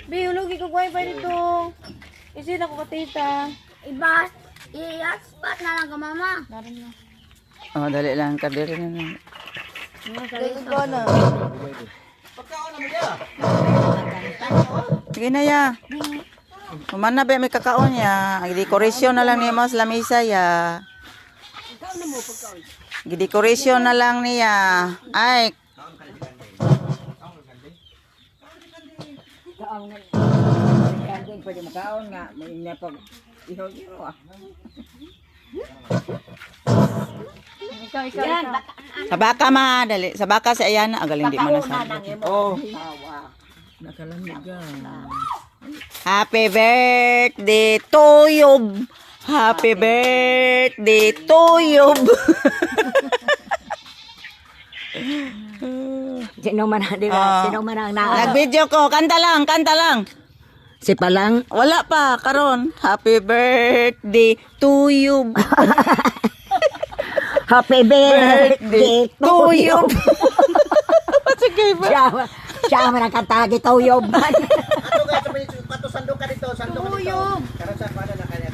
Biologi ko wifi dito. Isin ako ka tita. Iba, i-hotspot na lang ka, mama. Naroon na. Oh, dali lang ka diri na. Ikaw na. Sige na ya. Kumana ba may kakaon ya? Dekorasyon na lang ni mas lamisa ya. Dekorasyon na lang niya. Ay. Pwede makaon nga, may napag ihaw-ihaw ah. Ikaw. Sa baka ma, dali. Sa baka sa Ayana. Galing di man na Oh. Nakalamig ka. Happy birthday to you. Happy birthday to you. Sino man ang, di ba? Sino man ang Nag-video ko. Kanta lang, kanta lang. Si Palang. Wala pa, karon. Happy birthday to you. Happy birthday to you. Sige ba? Siya man ang katagi to yob. Ato ka, sabi, pato sandok ka dito, sandok ka dito. Karon sa pala na.